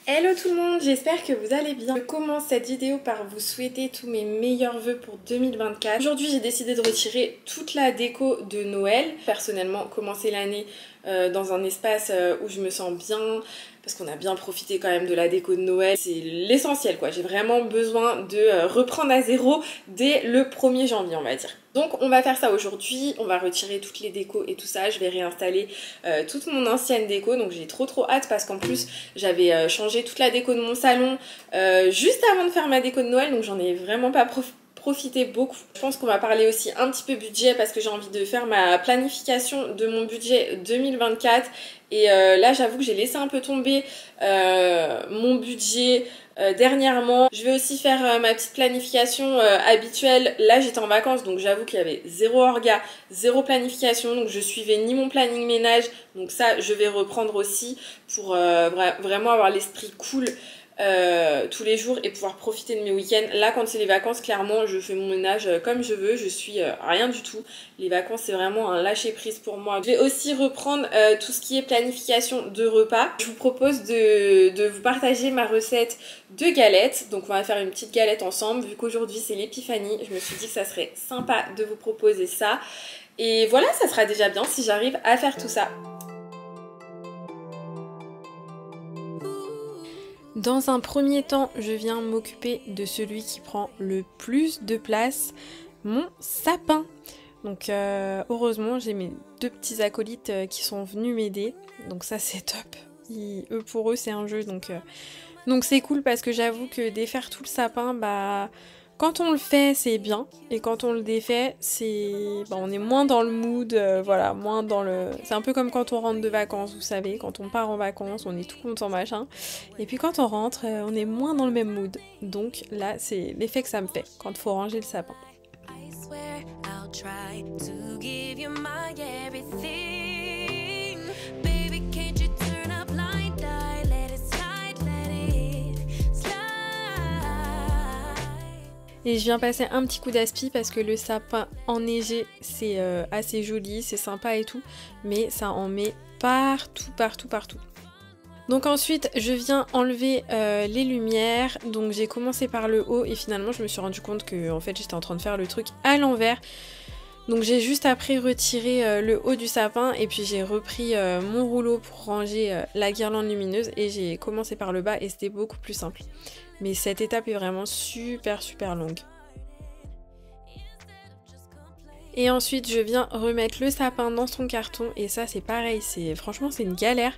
Hello tout le monde, j'espère que vous allez bien. Je commence cette vidéo par vous souhaiter tous mes meilleurs vœux pour 2024. Aujourd'hui j'ai décidé de retirer toute la déco de Noël. Personnellement, commencer l'année dans un espace où je me sens bien, parce qu'on a bien profité quand même de la déco de Noël. C'est l'essentiel quoi, j'ai vraiment besoin de reprendre à zéro dès le 1er janvier on va dire. Donc on va faire ça aujourd'hui, on va retirer toutes les décos et tout ça, je vais réinstaller toute mon ancienne déco, donc j'ai trop hâte parce qu'en plus j'avais changé toute la déco de mon salon juste avant de faire ma déco de Noël, donc j'en ai vraiment pas profité beaucoup. Je pense qu'on va parler aussi un petit peu budget parce que j'ai envie de faire ma planification de mon budget 2024 et là j'avoue que j'ai laissé un peu tomber mon budget dernièrement. Je vais aussi faire ma petite planification habituelle. Là j'étais en vacances donc j'avoue qu'il y avait zéro orga, zéro planification, donc je suivais ni mon planning ménage, donc ça je vais reprendre aussi pour vraiment avoir l'esprit cool tous les jours et pouvoir profiter de mes week-ends. Là quand c'est les vacances, clairement je fais mon ménage comme je veux, je suis rien du tout. Les vacances c'est vraiment un lâcher prise pour moi. Je vais aussi reprendre tout ce qui est planification de repas. Je vous propose de vous partager ma recette de galettes, donc on va faire une petite galette ensemble vu qu'aujourd'hui c'est l'épiphanie. Je me suis dit que ça serait sympa de vous proposer ça et voilà, ça sera déjà bien si j'arrive à faire tout ça. Dans un premier temps, je viens m'occuper de celui qui prend le plus de place, mon sapin. Donc heureusement, j'ai mes deux petits acolytes qui sont venus m'aider, donc ça c'est top. Pour eux c'est un jeu, donc c'est cool parce que j'avoue que défaire tout le sapin, quand on le fait c'est bien, et quand on le défait on est moins dans le mood, voilà, moins dans le... C'est un peu comme quand on rentre de vacances, vous savez, quand on part en vacances on est tout content machin, et puis quand on rentre on est moins dans le même mood, donc là c'est l'effet que ça me fait quand il faut ranger le sapin. Et je viens passer un petit coup d'aspi parce que le sapin enneigé c'est assez joli, c'est sympa et tout, mais ça en met partout. Donc ensuite je viens enlever les lumières, donc j'ai commencé par le haut et finalement je me suis rendu compte que en fait j'étais en train de faire le truc à l'envers. Donc j'ai juste après retiré le haut du sapin et puis j'ai repris mon rouleau pour ranger la guirlande lumineuse et j'ai commencé par le bas et c'était beaucoup plus simple. Mais cette étape est vraiment super longue. Et ensuite je viens remettre le sapin dans son carton et ça c'est pareil, franchement c'est une galère.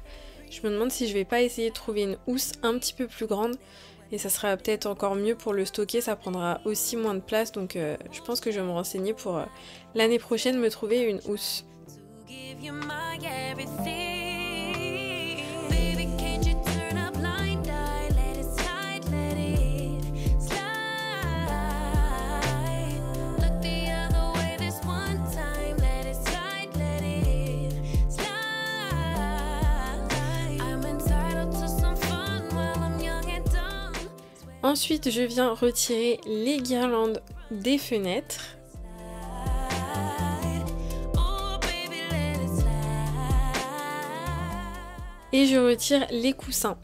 Je me demande si je vais pas essayer de trouver une housse un petit peu plus grande et ça sera peut-être encore mieux pour le stocker, ça prendra aussi moins de place, donc je pense que je vais me renseigner pour l'année prochaine me trouver une housse. Ensuite, je viens retirer les guirlandes des fenêtres. Et je retire les coussins.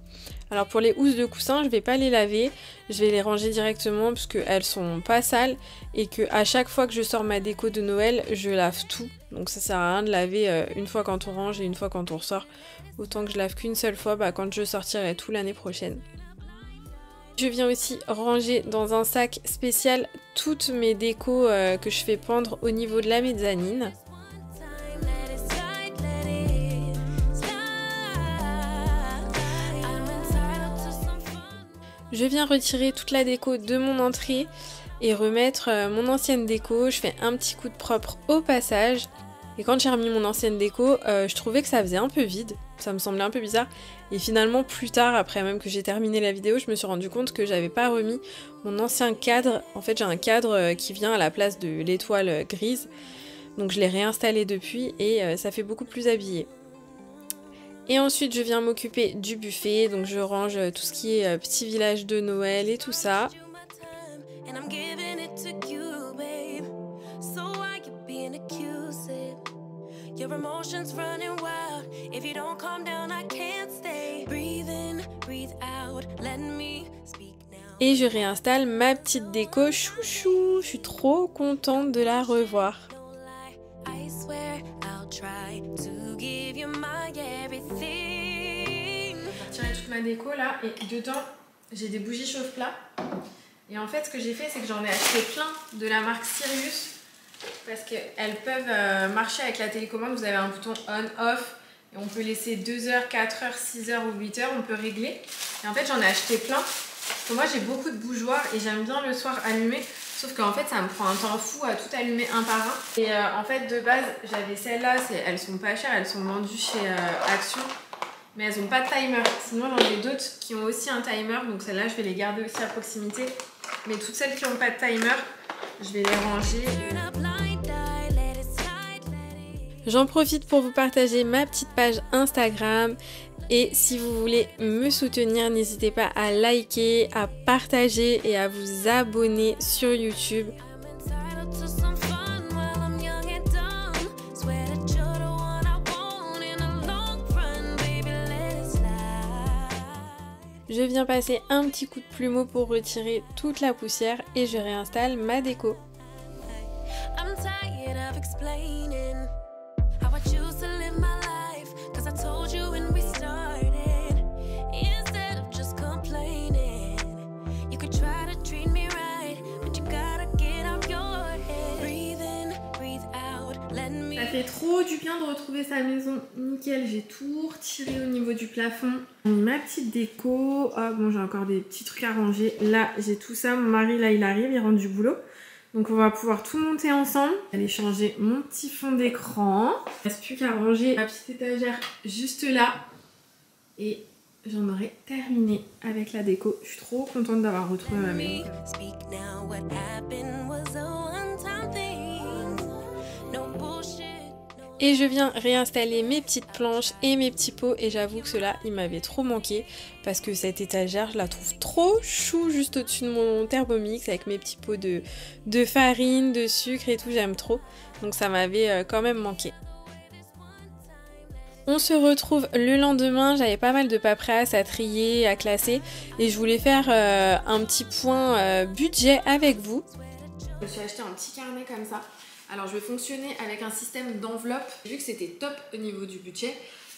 Alors pour les housses de coussins, je vais pas les laver, je vais les ranger directement parce qu'elles sont pas sales et que à chaque fois que je sors ma déco de Noël, je lave tout. Donc ça sert à rien de laver une fois quand on range et une fois quand on ressort. Autant que je lave qu'une seule fois quand je sortirai tout l'année prochaine. Je viens aussi ranger dans un sac spécial toutes mes décos que je fais pendre au niveau de la mezzanine. Je viens retirer toute la déco de mon entrée et remettre mon ancienne déco. Je fais un petit coup de propre au passage. Et quand j'ai remis mon ancienne déco, je trouvais que ça faisait un peu vide. Ça me semblait un peu bizarre. Et finalement, plus tard, après même que j'ai terminé la vidéo, je me suis rendu compte que j'avais pas remis mon ancien cadre. En fait, j'ai un cadre qui vient à la place de l'étoile grise. Donc je l'ai réinstallé depuis et ça fait beaucoup plus habillé. Et ensuite, je viens m'occuper du buffet. Donc je range tout ce qui est petit village de Noël et tout ça. Your emotions running wild. If you don't calm down, I can't stay. Breathing, Et je réinstalle ma petite déco chouchou. Je suis trop contente de la revoir. Je vais retirer toute ma déco là et dedans j'ai des bougies chauffe-plat. Et en fait ce que j'ai fait c'est que j'en ai acheté plein de la marque Sirius parce qu'elles peuvent marcher avec la télécommande. Vous avez un bouton on-off et on peut laisser 2 heures, 4 heures, 6 heures ou 8 heures, on peut régler. Et en fait j'en ai acheté plein. Parce que moi j'ai beaucoup de bougeoirs et j'aime bien le soir allumer. Sauf qu'en fait ça me prend un temps fou à tout allumer un par un. Et en fait de base j'avais celles-là, elles sont pas chères, elles sont vendues chez Action. Mais elles n'ont pas de timer. Sinon j'en ai d'autres qui ont aussi un timer. Donc celles-là je vais les garder aussi à proximité. Mais toutes celles qui n'ont pas de timer, je vais les ranger. J'en profite pour vous partager ma petite page Instagram. Et si vous voulez me soutenir, n'hésitez pas à liker, à partager et à vous abonner sur YouTube. Je viens passer un petit coup de plumeau pour retirer toute la poussière et je réinstalle ma déco. Ça fait trop du bien de retrouver sa maison nickel. J'ai tout retiré au niveau du plafond. Ma petite déco. Oh, bon, j'ai encore des petits trucs à ranger. Là, j'ai tout ça. Mon mari, là, il arrive, il rentre du boulot. Donc, on va pouvoir tout monter ensemble. Aller changer mon petit fond d'écran. Il ne reste plus qu'à ranger ma petite étagère juste là. Et j'en aurai terminé avec la déco. Je suis trop contente d'avoir retrouvé ma maison. Et je viens réinstaller mes petites planches et mes petits pots et j'avoue que cela il m'avait trop manqué parce que cette étagère je la trouve trop chou juste au-dessus de mon Thermomix avec mes petits pots de farine, de sucre et tout, j'aime trop. Donc ça m'avait quand même manqué. On se retrouve le lendemain, j'avais pas mal de paperasse à trier, à classer et je voulais faire un petit point budget avec vous. Je me suis acheté un petit carnet comme ça. Alors je vais fonctionner avec un système d'enveloppe, vu que c'était top au niveau du budget.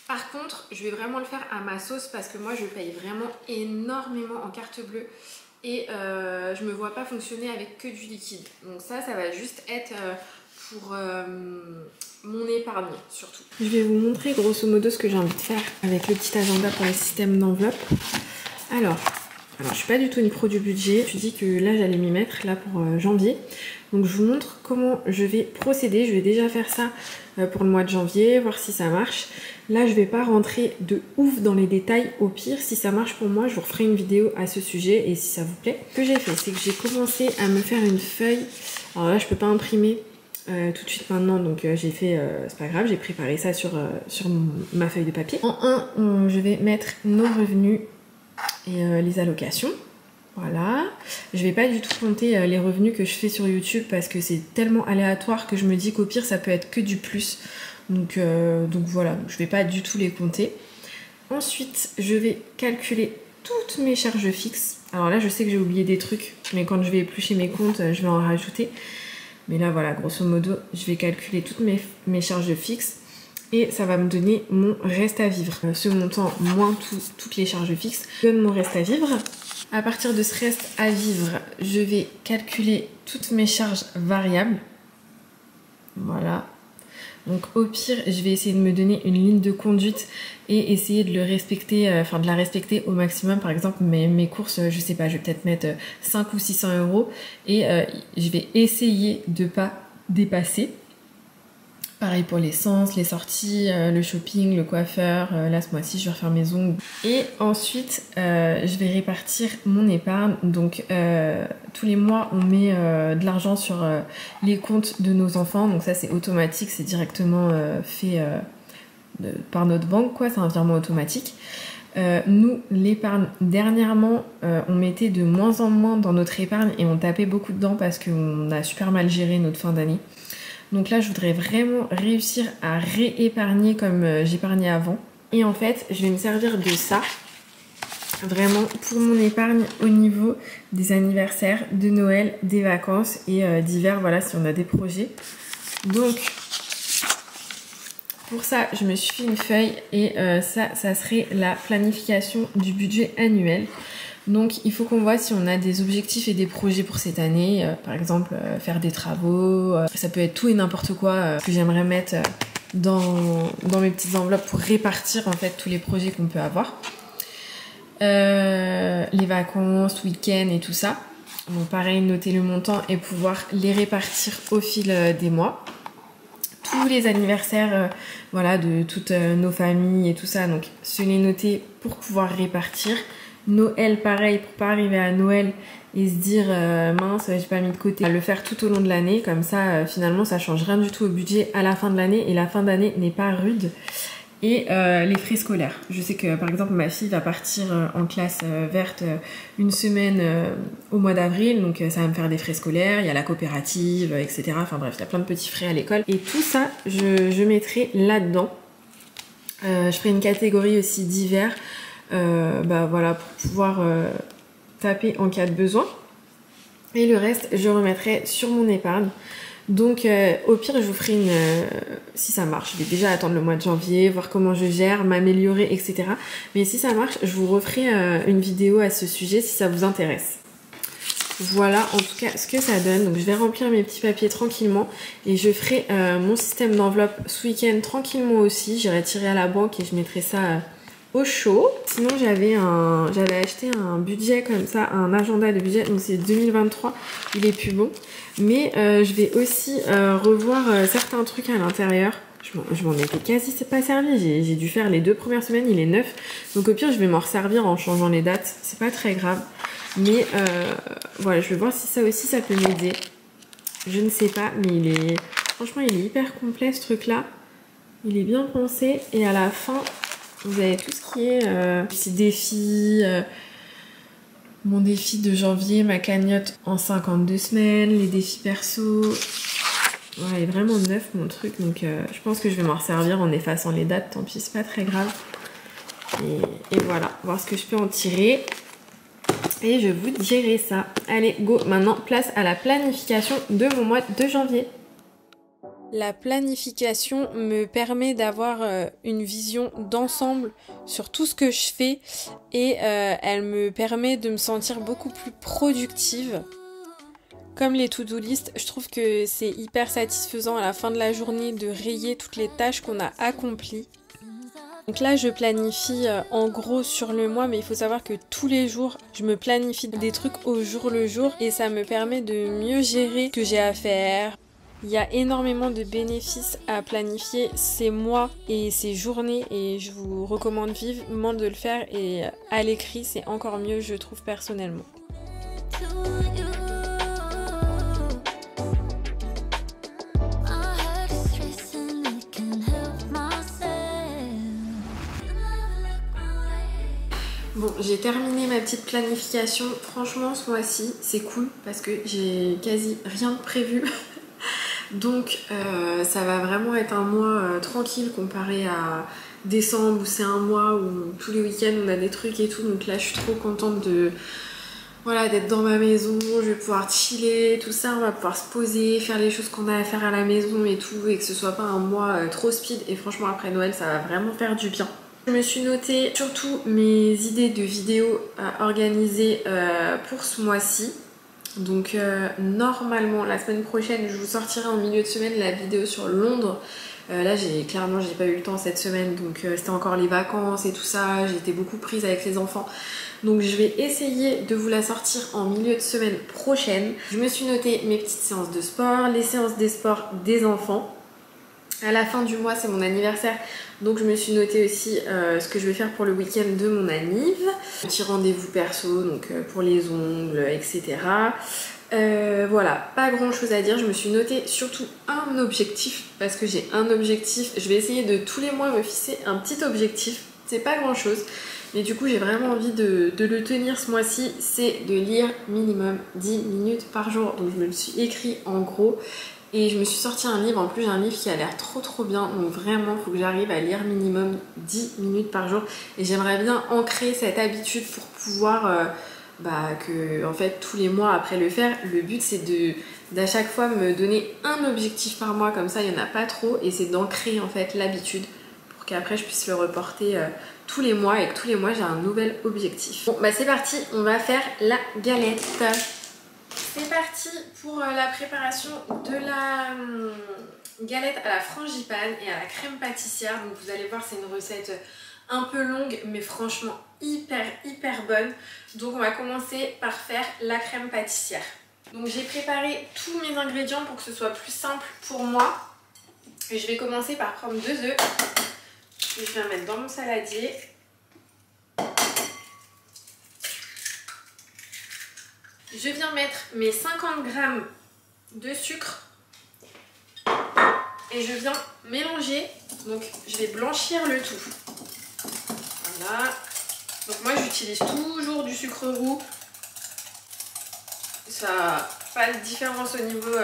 Par contre, je vais vraiment le faire à ma sauce parce que moi je paye vraiment énormément en carte bleue. Et je me vois pas fonctionner avec que du liquide. Donc ça va juste être pour mon épargne surtout. Je vais vous montrer grosso modo ce que j'ai envie de faire avec le petit agenda pour les systèmes d'enveloppe. Alors je suis pas du tout une pro du budget. Je me suis dit que là j'allais m'y mettre là pour janvier. Donc je vous montre comment je vais procéder. Je vais déjà faire ça pour le mois de janvier, voir si ça marche. Là je vais pas rentrer de ouf dans les détails. Au pire, si ça marche pour moi, je vous referai une vidéo à ce sujet et si ça vous plaît. Ce que j'ai fait, c'est que j'ai commencé à me faire une feuille. Alors là je peux pas imprimer tout de suite maintenant, donc j'ai fait, c'est pas grave, j'ai préparé ça sur ma feuille de papier. En 1, je vais mettre nos revenus et les allocations. Voilà, je vais pas du tout compter les revenus que je fais sur YouTube parce que c'est tellement aléatoire que je me dis qu'au pire ça peut être que du plus. Donc voilà, je vais pas du tout les compter. Ensuite, je vais calculer toutes mes charges fixes. Alors là, je sais que j'ai oublié des trucs, mais quand je vais éplucher mes comptes, je vais en rajouter. Mais là, voilà, grosso modo, je vais calculer toutes mes charges fixes. Et ça va me donner mon reste à vivre. Ce montant moins toutes les charges fixes donne mon reste à vivre. À partir de ce reste à vivre, je vais calculer toutes mes charges variables. Voilà. Donc au pire, je vais essayer de me donner une ligne de conduite et essayer de le respecter, de la respecter au maximum. Par exemple, mes courses, je sais pas, je vais peut-être mettre 5 ou 600 € et je vais essayer de pas dépasser. Pareil pour l'essence, les sorties, le shopping, le coiffeur. Là, ce mois-ci, je vais refaire mes ongles. Et ensuite, je vais répartir mon épargne. Donc, tous les mois, on met de l'argent sur les comptes de nos enfants. Donc ça, c'est automatique. C'est directement fait par notre banque, quoi. C'est un virement automatique. Nous, l'épargne, dernièrement, on mettait de moins en moins dans notre épargne et on tapait beaucoup dedans parce qu'on a super mal géré notre fin d'année. Donc là, je voudrais vraiment réussir à réépargner comme j'épargnais avant. Et en fait, je vais me servir de ça vraiment pour mon épargne au niveau des anniversaires, de Noël, des vacances et d'hiver, voilà, si on a des projets. Donc pour ça, je me suis fait une feuille et ça serait la planification du budget annuel. Donc il faut qu'on voit si on a des objectifs et des projets pour cette année, par exemple faire des travaux, ça peut être tout et n'importe quoi que j'aimerais mettre dans mes petites enveloppes pour répartir en fait tous les projets qu'on peut avoir. Les vacances, week-ends et tout ça. Donc pareil, noter le montant et pouvoir les répartir au fil des mois. Tous les anniversaires voilà, de toutes nos familles et tout ça, donc se les noter pour pouvoir répartir. Noël pareil, pour pas arriver à Noël et se dire mince j'ai pas mis de côté, le faire tout au long de l'année, comme ça finalement ça change rien du tout au budget à la fin de l'année et la fin d'année n'est pas rude. Et les frais scolaires, je sais que par exemple ma fille va partir en classe verte une semaine au mois d'avril, donc ça va me faire des frais scolaires, il y a la coopérative, etc. Enfin bref, il y a plein de petits frais à l'école et tout ça je mettrai là-dedans. Je ferai une catégorie aussi d'hiver. Bah voilà, pour pouvoir taper en cas de besoin, et le reste je remettrai sur mon épargne. Donc au pire je vous ferai une si ça marche, je vais déjà attendre le mois de janvier, voir comment je gère, m'améliorer, etc. Mais si ça marche, je vous referai une vidéo à ce sujet si ça vous intéresse. Voilà en tout cas ce que ça donne. Donc je vais remplir mes petits papiers tranquillement et je ferai mon système d'enveloppe ce week-end tranquillement aussi. J'irai tirer à la banque et je mettrai ça au chaud. Sinon j'avais acheté un budget comme ça, un agenda de budget, donc c'est 2023, il est plus bon. Mais je vais aussi revoir certains trucs à l'intérieur. Je m'en étais quasi pas servi, j'ai dû faire les 2 premières semaines, il est neuf. Donc au pire je vais m'en resservir en changeant les dates, c'est pas très grave. Mais voilà, je vais voir si ça aussi ça peut m'aider. Je ne sais pas, mais franchement il est hyper complet ce truc là. Il est bien pensé et à la fin vous avez tout ce qui est petits défis, mon défi de janvier, ma cagnotte en 52 semaines, les défis perso. Ouais, il est vraiment neuf mon truc, donc je pense que je vais m'en resservir en effaçant les dates, tant pis, c'est pas très grave. Et voilà, voir ce que je peux en tirer. Et je vous dirai ça. Allez, go, maintenant place à la planification de mon mois de janvier. La planification me permet d'avoir une vision d'ensemble sur tout ce que je fais et elle me permet de me sentir beaucoup plus productive. Comme les to-do list, je trouve que c'est hyper satisfaisant à la fin de la journée de rayer toutes les tâches qu'on a accomplies. Donc là je planifie en gros sur le mois, mais il faut savoir que tous les jours je me planifie des trucs au jour le jour et ça me permet de mieux gérer ce que j'ai à faire. Il y a énormément de bénéfices à planifier ces mois et ces journées et je vous recommande vivement de le faire, et à l'écrit c'est encore mieux je trouve personnellement. Bon, j'ai terminé ma petite planification. Franchement ce mois-ci c'est cool parce que j'ai quasi rien prévu. Donc ça va vraiment être un mois tranquille comparé à décembre où c'est un mois où tous les week-ends on a des trucs et tout. Donc là je suis trop contente de voilà, d'être dans ma maison, je vais pouvoir chiller, tout ça, on va pouvoir se poser, faire les choses qu'on a à faire à la maison et tout, et que ce soit pas un mois trop speed. Et franchement après Noël ça va vraiment faire du bien. Je me suis noté surtout mes idées de vidéos à organiser pour ce mois-ci. Donc normalement la semaine prochaine je vous sortirai en milieu de semaine la vidéo sur Londres. Là clairement j'ai pas eu le temps cette semaine, donc c'était encore les vacances et tout ça, j'étais beaucoup prise avec les enfants. Donc je vais essayer de vous la sortir en milieu de semaine prochaine. Je me suis noté mes petites séances de sport, les séances des sports des enfants. À la fin du mois c'est mon anniversaire, donc je me suis noté aussi ce que je vais faire pour le week-end de mon anniv. Petit rendez-vous perso, donc pour les ongles, etc. Voilà, pas grand chose à dire. Je me suis noté surtout un objectif, parce que j'ai un objectif. Je vais essayer de tous les mois me fixer un petit objectif. C'est pas grand chose, mais du coup j'ai vraiment envie de le tenir ce mois-ci. C'est de lire minimum 10 minutes par jour. Donc je me le suis écrit en gros. Et je me suis sorti un livre, en plus j'ai un livre qui a l'air trop bien, donc vraiment il faut que j'arrive à lire minimum 10 minutes par jour. Et j'aimerais bien ancrer cette habitude pour pouvoir, que en fait tous les mois après le faire. Le but c'est d'à chaque fois me donner un objectif par mois, comme ça il n'y en a pas trop, et c'est d'ancrer en fait l'habitude pour qu'après je puisse le reporter tous les mois et que tous les mois j'ai un nouvel objectif. Bon bah c'est parti, on va faire la galette. C'est parti pour la préparation de la galette à la frangipane et à la crème pâtissière. Donc vous allez voir, c'est une recette un peu longue mais franchement hyper bonne. Donc on va commencer par faire la crème pâtissière. Donc j'ai préparé tous mes ingrédients pour que ce soit plus simple pour moi. Et je vais commencer par prendre 2 œufs que je vais mettre dans mon saladier. Je viens mettre mes 50 g de sucre et je viens mélanger. Donc je vais blanchir le tout. Voilà. Donc moi j'utilise toujours du sucre roux. Ça n'a pas de différence au niveau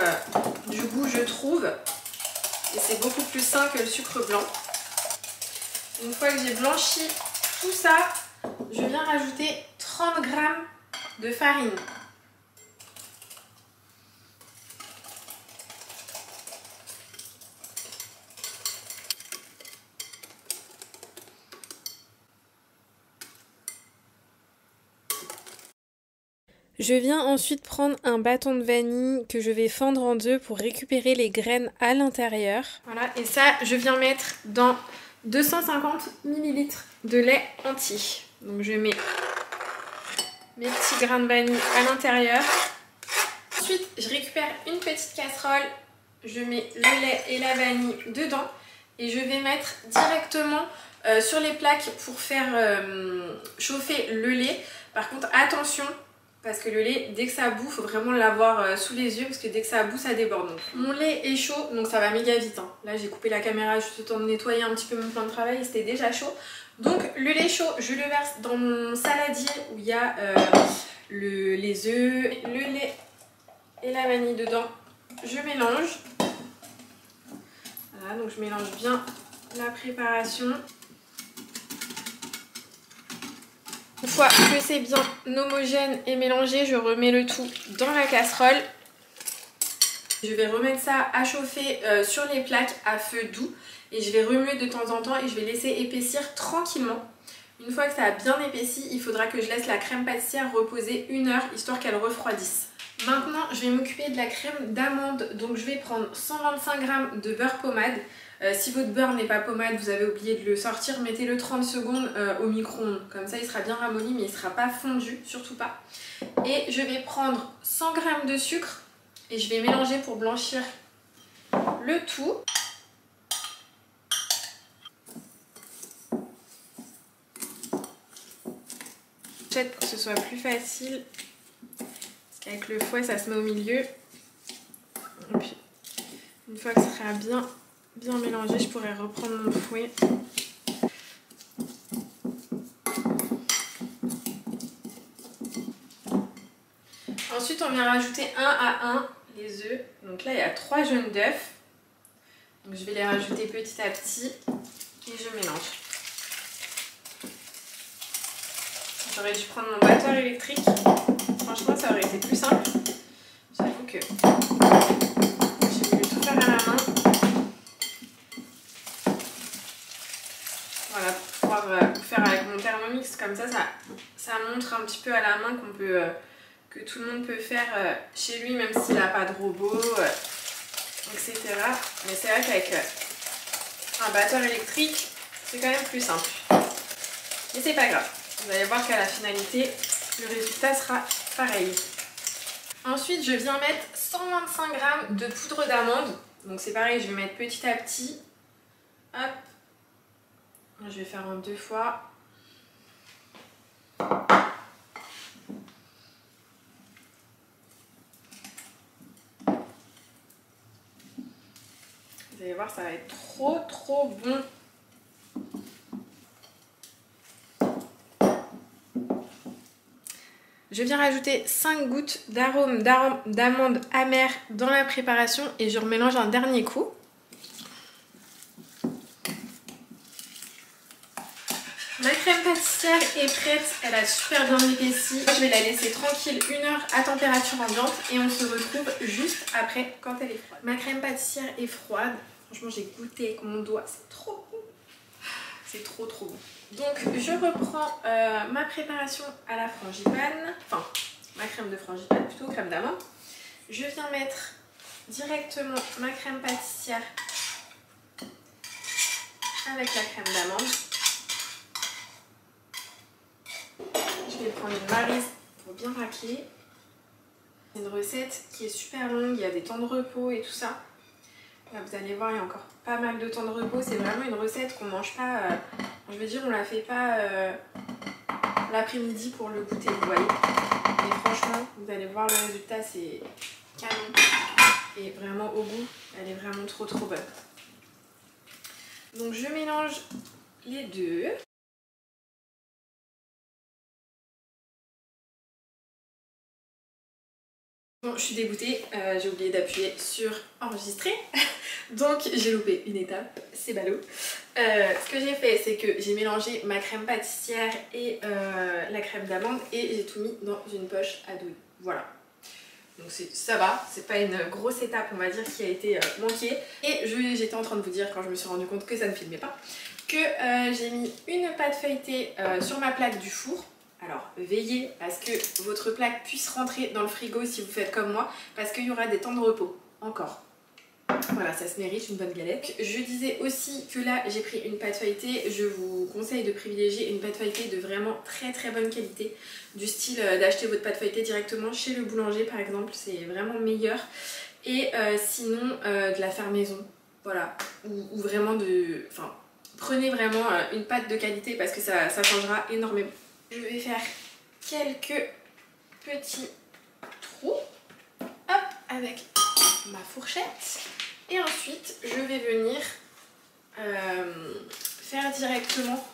du goût, je trouve. Et c'est beaucoup plus sain que le sucre blanc. Une fois que j'ai blanchi tout ça, je viens rajouter 30 g de farine. Je viens ensuite prendre un bâton de vanille que je vais fendre en deux pour récupérer les graines à l'intérieur. Voilà, et ça, je viens mettre dans 250 ml de lait entier. Donc je mets mes petits grains de vanille à l'intérieur. Ensuite, je récupère une petite casserole, je mets le lait et la vanille dedans et je vais mettre directement sur les plaques pour faire chauffer le lait. Par contre, attention, parce que le lait, dès que ça bout, il faut vraiment l'avoir sous les yeux parce que dès que ça bout, ça déborde. Donc, mon lait est chaud, donc ça va méga vite. Hein. Là, j'ai coupé la caméra juste le temps de nettoyer un petit peu mon plan de travail, c'était déjà chaud. Donc, le lait chaud, je le verse dans mon saladier où il y a les œufs, le lait et la vanille dedans. Je mélange. Voilà, donc je mélange bien la préparation. Une fois que c'est bien homogène et mélangé, je remets le tout dans la casserole. Je vais remettre ça à chauffer sur les plaques à feu doux et je vais remuer de temps en temps et je vais laisser épaissir tranquillement. Une fois que ça a bien épaissi, il faudra que je laisse la crème pâtissière reposer 1 heure histoire qu'elle refroidisse. Maintenant, je vais m'occuper de la crème d'amande. Donc je vais prendre 125 g de beurre pommade. Si votre beurre n'est pas pommade, vous avez oublié de le sortir, mettez-le 30 secondes au micro-ondes. Comme ça, il sera bien ramolli, mais il ne sera pas fondu, surtout pas. Et je vais prendre 100 g de sucre et je vais mélanger pour blanchir le tout. Pour que ce soit plus facile, parce qu'avec le fouet, ça se met au milieu. Et puis, une fois que ce sera bien mélangé, je pourrais reprendre mon fouet. Ensuite, on vient rajouter 1 à 1 les œufs. Donc là, il y a 3 jaunes d'œufs. Donc je vais les rajouter petit à petit et je mélange. J'aurais dû prendre mon batteur électrique. Franchement, ça aurait été plus simple. J'avoue que j'ai voulu tout faire à la main. Voilà, pour pouvoir faire avec mon Thermomix. Comme ça montre un petit peu à la main qu'on peut, que tout le monde peut faire chez lui, même s'il n'a pas de robot, etc. Mais c'est vrai qu'avec un batteur électrique, c'est quand même plus simple. Mais c'est pas grave. Vous allez voir qu'à la finalité, le résultat sera pareil. Ensuite, je viens mettre 125 g de poudre d'amande. Donc c'est pareil, je vais mettre petit à petit. Hop. Je vais faire en 2 fois. Vous allez voir, ça va être trop bon. Je viens rajouter 5 gouttes d'arôme d'amande amère dans la préparation et je remélange un dernier coup. Ma crème pâtissière est prête, elle a super bien épaissi. Je vais la laisser tranquille 1 heure à température ambiante et on se retrouve juste après quand elle est froide. Ma crème pâtissière est froide. Franchement, j'ai goûté avec mon doigt, c'est trop bon. C'est trop bon. Donc je reprends ma préparation à la frangipane, enfin ma crème de frangipane plutôt, crème d'amande. Je viens mettre directement ma crème pâtissière avec la crème d'amande. Je vais prendre une maryse pour bien racler. C'est une recette qui est super longue, il y a des temps de repos et tout ça. Là, vous allez voir, il y a encore pas mal de temps de repos. C'est vraiment une recette qu'on mange pas, je veux dire, on la fait pas l'après-midi pour le goûter, vous voyez. Et franchement, vous allez voir le résultat, c'est canon. Et vraiment au goût, elle est vraiment trop bonne. Donc je mélange les deux. Bon, je suis dégoûtée, j'ai oublié d'appuyer sur enregistrer, donc j'ai loupé une étape, c'est ballot. Ce que j'ai fait, c'est que j'ai mélangé ma crème pâtissière et la crème d'amande et j'ai tout mis dans une poche à douille. Voilà. Donc ça va, c'est pas une grosse étape, on va dire, qui a été manquée. Et j'étais en train de vous dire, quand je me suis rendu compte que ça ne filmait pas, que j'ai mis une pâte feuilletée sur ma plaque du four. Alors veillez à ce que votre plaque puisse rentrer dans le frigo si vous faites comme moi, parce qu'il y aura des temps de repos, encore. Voilà, ça se mérite une bonne galette. Je disais aussi que là j'ai pris une pâte feuilletée, je vous conseille de privilégier une pâte feuilletée de vraiment très bonne qualité, du style d'acheter votre pâte feuilletée directement chez le boulanger par exemple, c'est vraiment meilleur. Et sinon de la faire maison, voilà, ou vraiment de... Enfin, prenez vraiment une pâte de qualité parce que ça changera énormément. Je vais faire quelques petits trous, hop, avec ma fourchette. Et ensuite, je vais venir faire directement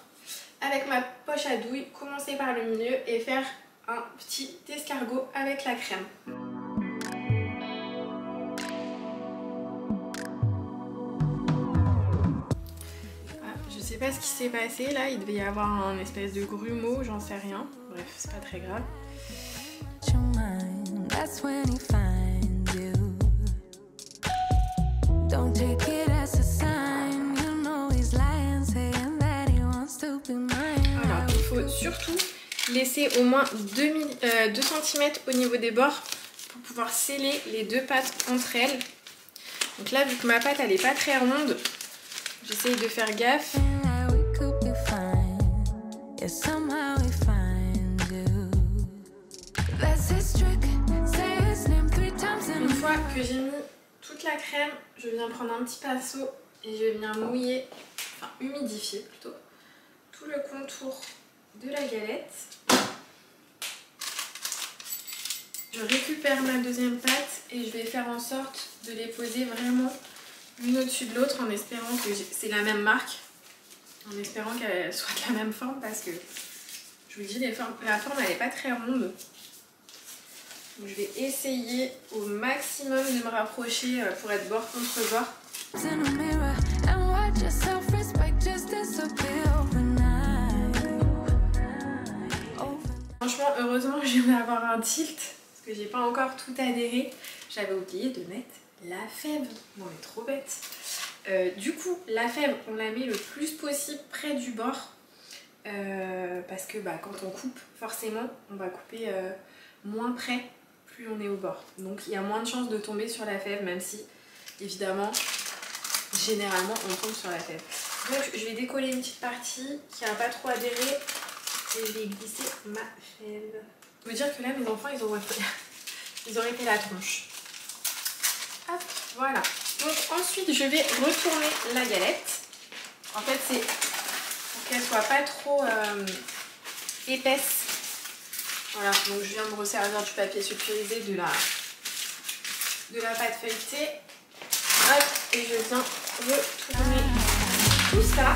avec ma poche à douille, commencer par le milieu et faire un petit escargot avec la crème. Je sais pas ce qui s'est passé là, il devait y avoir un espèce de grumeau, j'en sais rien. Bref, c'est pas très grave. Alors, il faut surtout laisser au moins 2 cm au niveau des bords pour pouvoir sceller les deux pâtes entre elles. Donc là, vu que ma pâte elle est pas très ronde, j'essaye de faire gaffe. Une fois que j'ai mis toute la crème, je viens prendre un petit pinceau et je viens mouiller, enfin humidifier plutôt, tout le contour de la galette. Je récupère ma deuxième pâte et je vais faire en sorte de les poser vraiment l'une au-dessus de l'autre en espérant que c'est la même marque, en espérant qu'elle soit de la même forme parce que je vous dis la forme elle n'est pas très ronde. Donc, je vais essayer au maximum de me rapprocher pour être bord contre bord. Franchement, heureusement, je viens d'avoir un tilt parce que j'ai pas encore tout adhéré. J'avais oublié de mettre la fève. Non mais trop bête. Du coup, la fève, on la met le plus possible près du bord parce que quand on coupe, forcément, on va couper moins près. Plus on est au bord. Donc il y a moins de chances de tomber sur la fève, même si évidemment généralement on tombe sur la fève. Donc je vais décoller une petite partie qui n'a pas trop adhéré et je vais glisser ma fève. Je veux dire que là mes enfants ils auraient fait la tronche. Hop, voilà. Donc ensuite je vais retourner la galette. En fait c'est pour qu'elle soit pas trop épaisse. Voilà, donc je viens me resservir du papier sulfurisé de la pâte feuilletée. Hop, et je viens retourner tout ça.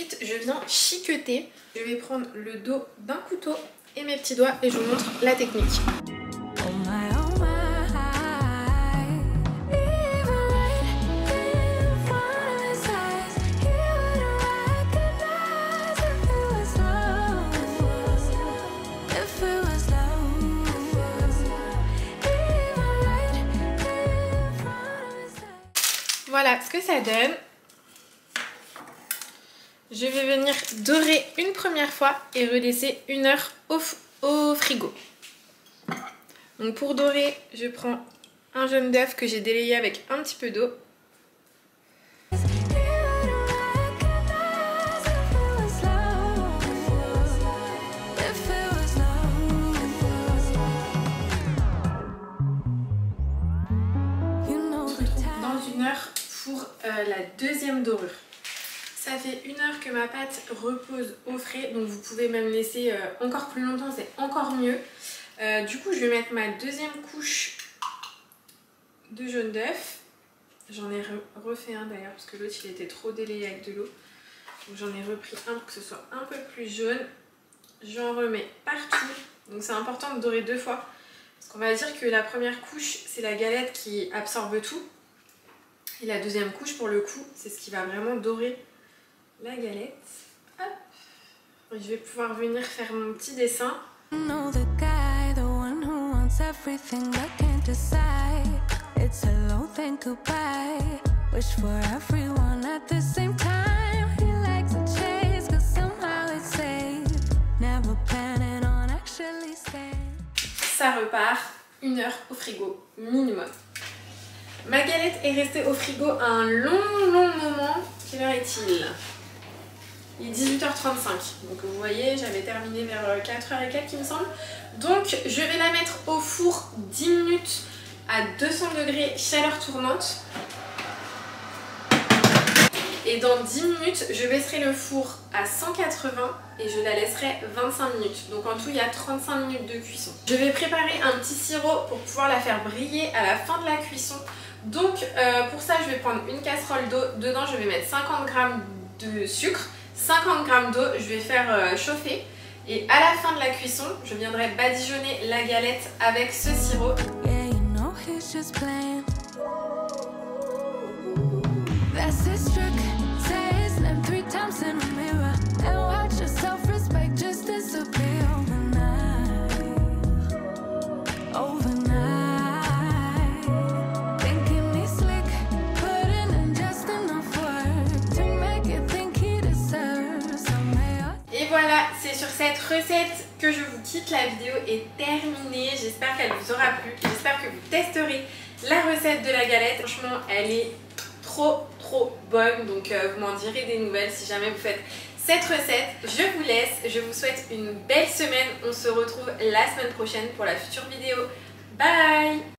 Ensuite, je viens chiqueter. Je vais prendre le dos d'un couteau et mes petits doigts et je vous montre la technique. Voilà ce que ça donne. Je vais venir dorer une première fois et relaisser 1 heure au frigo. Donc pour dorer, je prends un jaune d'œuf que j'ai délayé avec un petit peu d'eau. Dans 1 heure pour la deuxième dorure. Ça fait 1 heure que ma pâte repose au frais, donc vous pouvez même laisser encore plus longtemps, c'est encore mieux. Du coup, je vais mettre ma deuxième couche de jaune d'œuf. J'en ai refait un d'ailleurs, parce que l'autre il était trop délayé avec de l'eau. Donc j'en ai repris un pour que ce soit un peu plus jaune. J'en remets partout, donc c'est important de dorer 2 fois. Parce qu'on va dire que la première couche, c'est la galette qui absorbe tout. Et la deuxième couche, pour le coup, c'est ce qui va vraiment dorer la galette. Hop. Et je vais pouvoir venir faire mon petit dessin. Ça repart 1 heure au frigo minimum. Ma galette est restée au frigo un long moment. Quelle heure est-il? Il est 18h35. Donc vous voyez, j'avais terminé vers 4h et quelques il me semble. Donc je vais la mettre au four 10 minutes à 200 degrés chaleur tournante. Et dans 10 minutes, je baisserai le four à 180 et je la laisserai 25 minutes. Donc en tout, il y a 35 minutes de cuisson. Je vais préparer un petit sirop pour pouvoir la faire briller à la fin de la cuisson. Donc pour ça, je vais prendre une casserole d'eau. Dedans, je vais mettre 50 g de sucre, 50 g d'eau. Je vais faire chauffer. Et à la fin de la cuisson, je viendrai badigeonner la galette avec ce sirop. Et voilà, c'est sur cette recette que je vous quitte. La vidéo est terminée. J'espère qu'elle vous aura plu. J'espère que vous testerez la recette de la galette. Franchement, elle est trop bonne. Donc vous m'en direz des nouvelles si jamais vous faites cette recette. Je vous laisse. Je vous souhaite une belle semaine. On se retrouve la semaine prochaine pour la future vidéo. Bye!